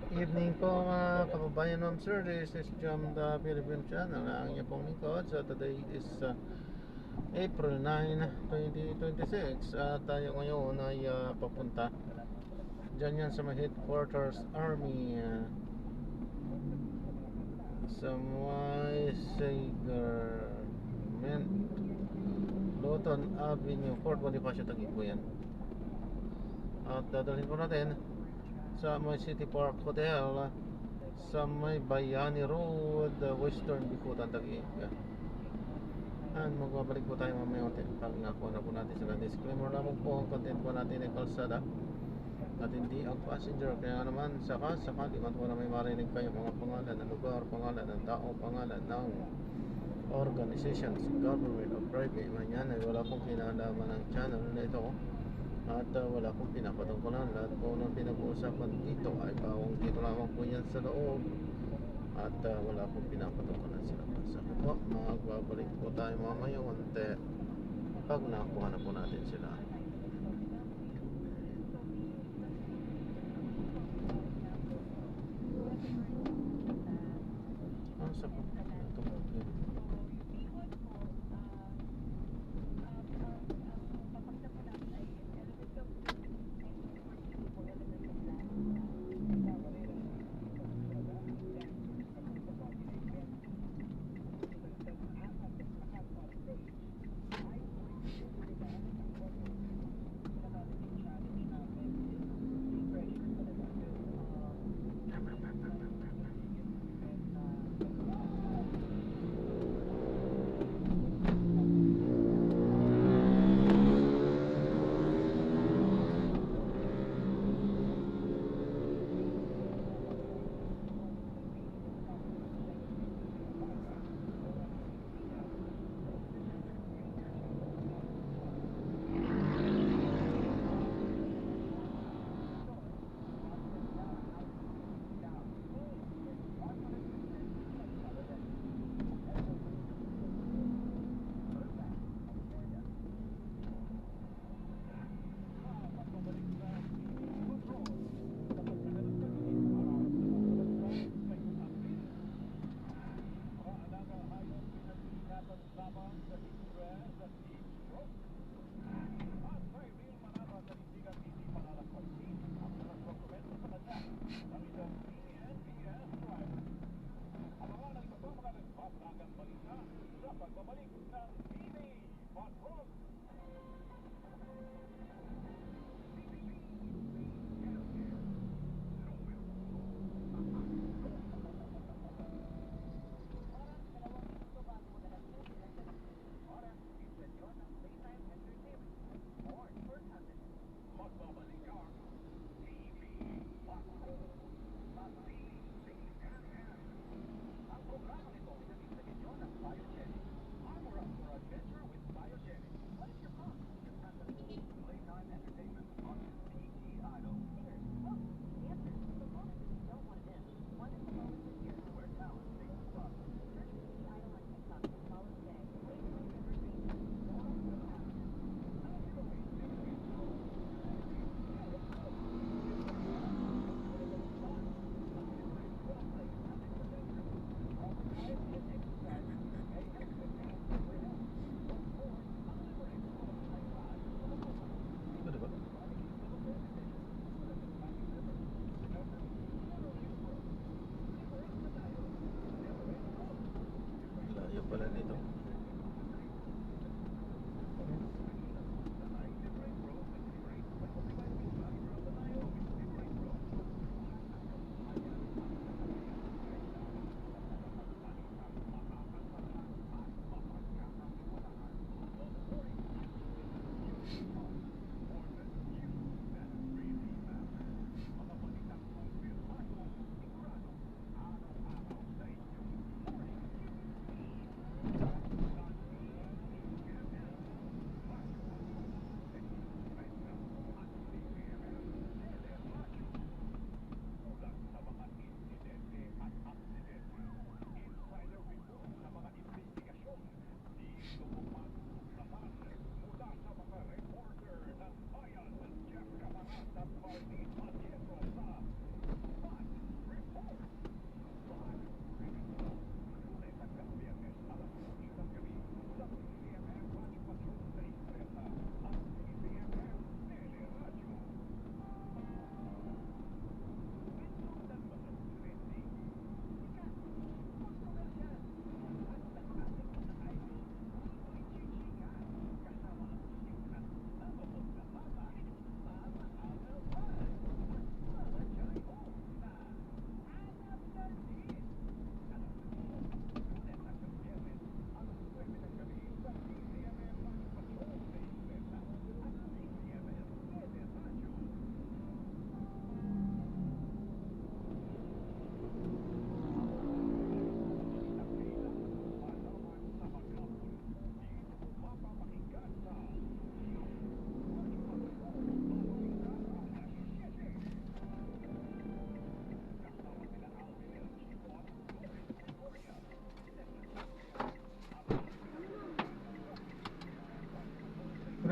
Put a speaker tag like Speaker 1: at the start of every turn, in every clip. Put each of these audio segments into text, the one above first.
Speaker 1: Evening po mga kababayan, ma'am sir. This is Jam the Philippine Channel. Ang inyong pong lingkod. So today is April 9, 2026. At tayo ngayon ay papunta dyan yan sa mga headquarters Army, sa may Sagarment, Luton Avenue, Fort Bonifacio, Taguig po yan. At dadalhin po natin sa may City Park Hotel sa may Bayani Road, Western Bicutan, Taguig. And magbabalik po tayo mamaya pag nakuha na po natin sila. Disclaimer lamang po, ang content po natin ay kalsada at hindi ang passenger. Kaya naman sakali man po na may marinig kayo mga pangalan ng lugar, pangalan ng tao, pangalan ng organizations, government o private man yan, ay wala pong kinalaman ng channel na ito. At wala pong pinapatungkulan. Lahat po ng pinag-uusapan dito ay bawang dito lamang po yan sa loob. At wala pong pinapatungkulan sila. Sabi po, magbabalik po tayo mamaya unti pag nakuha na po natin sila. Sa po? Ito po.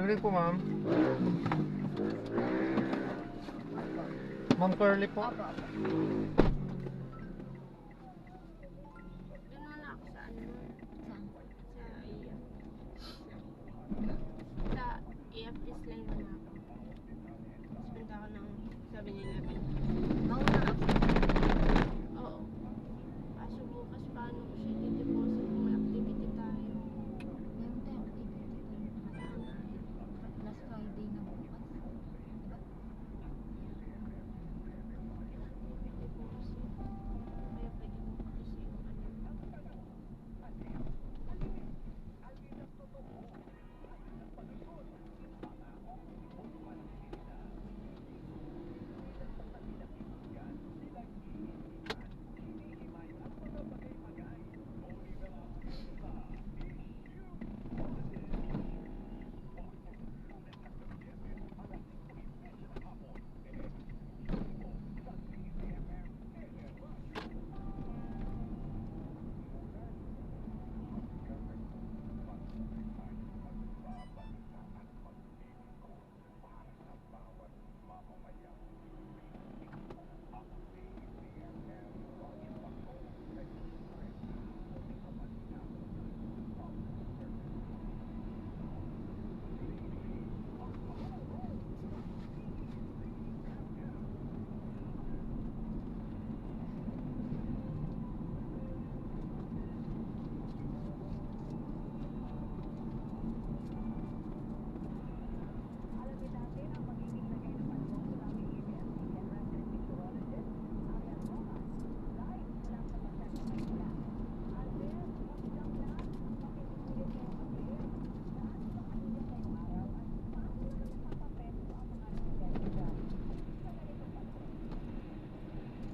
Speaker 1: evening po, ma'am. Ma'am Curly po.
Speaker 2: Opo, opo.
Speaker 3: Doon muna ako sa ano,
Speaker 2: Saan?
Speaker 3: sa iya. Sa EFT's line muna ako. Tapos punta ako ng 7-Eleven.
Speaker 2: Mauna ako.
Speaker 3: Oo. Kaso bukas paano ko siya i-deposit kung may activity tayo.
Speaker 2: Meron tayong activity tayo. Last Friday na bukas. Diba?
Speaker 3: Deposit. Kaya pwede mo kasi yung ano.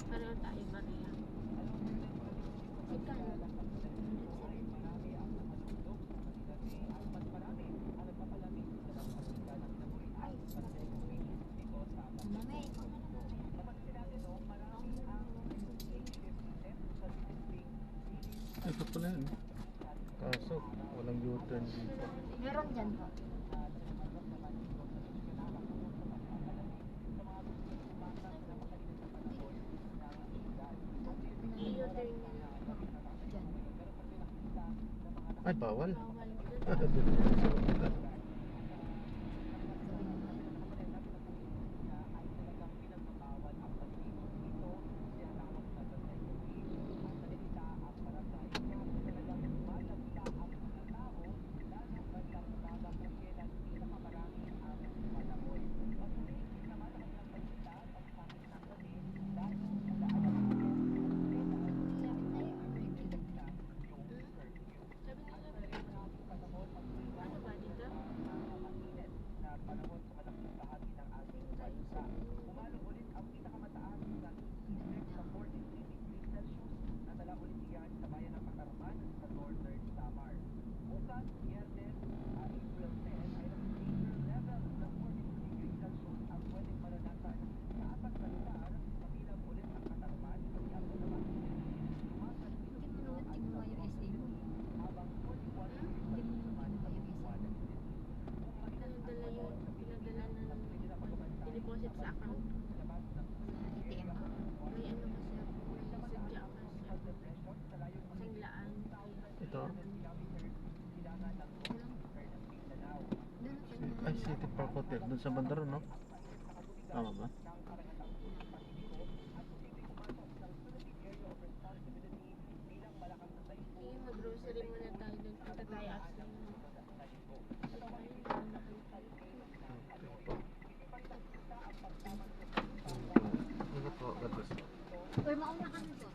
Speaker 3: Pareho tayo pareha.
Speaker 2: Magkano? 170. Mamaya, ikaw na lang.
Speaker 1: Ito pala yun. Kaso, walang U-turn dito.
Speaker 2: Meron dyan po.
Speaker 3: I-U-turn niya lang.
Speaker 2: Dyan.
Speaker 1: Ay, bawal.
Speaker 3: Bawal.
Speaker 1: Doon sa kabila.
Speaker 2: Sabi naman.
Speaker 3: Ano ba dito?
Speaker 2: Hindi mo naman kinuha yung essay mo. Hindi mo naman kinuha yung essay mo.
Speaker 3: Pinadala yun. Pinadala na dineposit sa account.
Speaker 2: Sa ATM mo.
Speaker 3: May ano kasi ako. May sadya kasi. Sanglaan.
Speaker 1: Ito.
Speaker 2: Doon ako na.
Speaker 1: Ay, City Park Hotel. Doon sa Bandaro, no? Tama ba?
Speaker 3: Sige, mag-grocery muna tayo dun. Punta tayo after.
Speaker 1: Ingat po, God bless.
Speaker 2: Uy, mauna ka na to.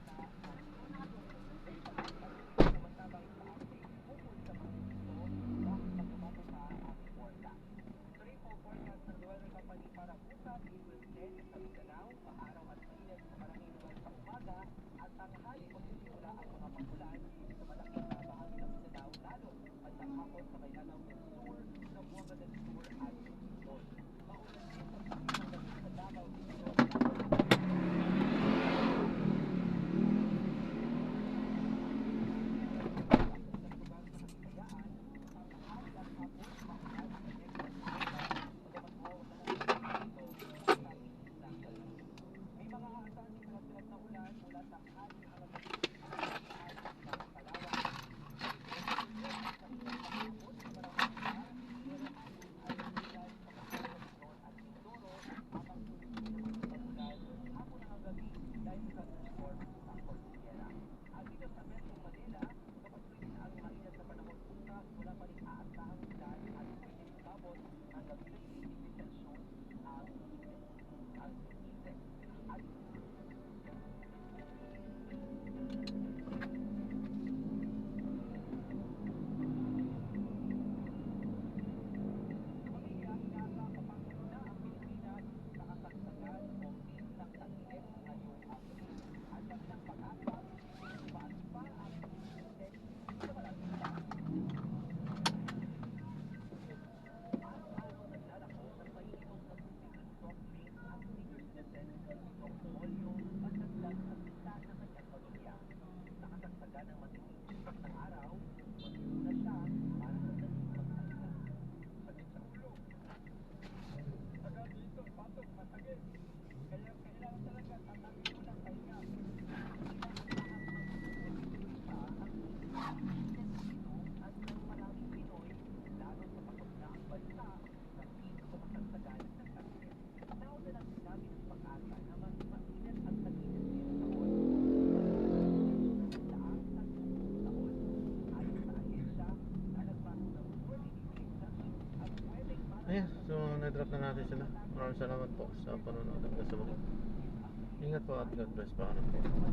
Speaker 1: Ayan, so na-drop na natin sila. Maraming salamat po sa panonood hanggang sa muli. Ingat po at God bless. Paalam po.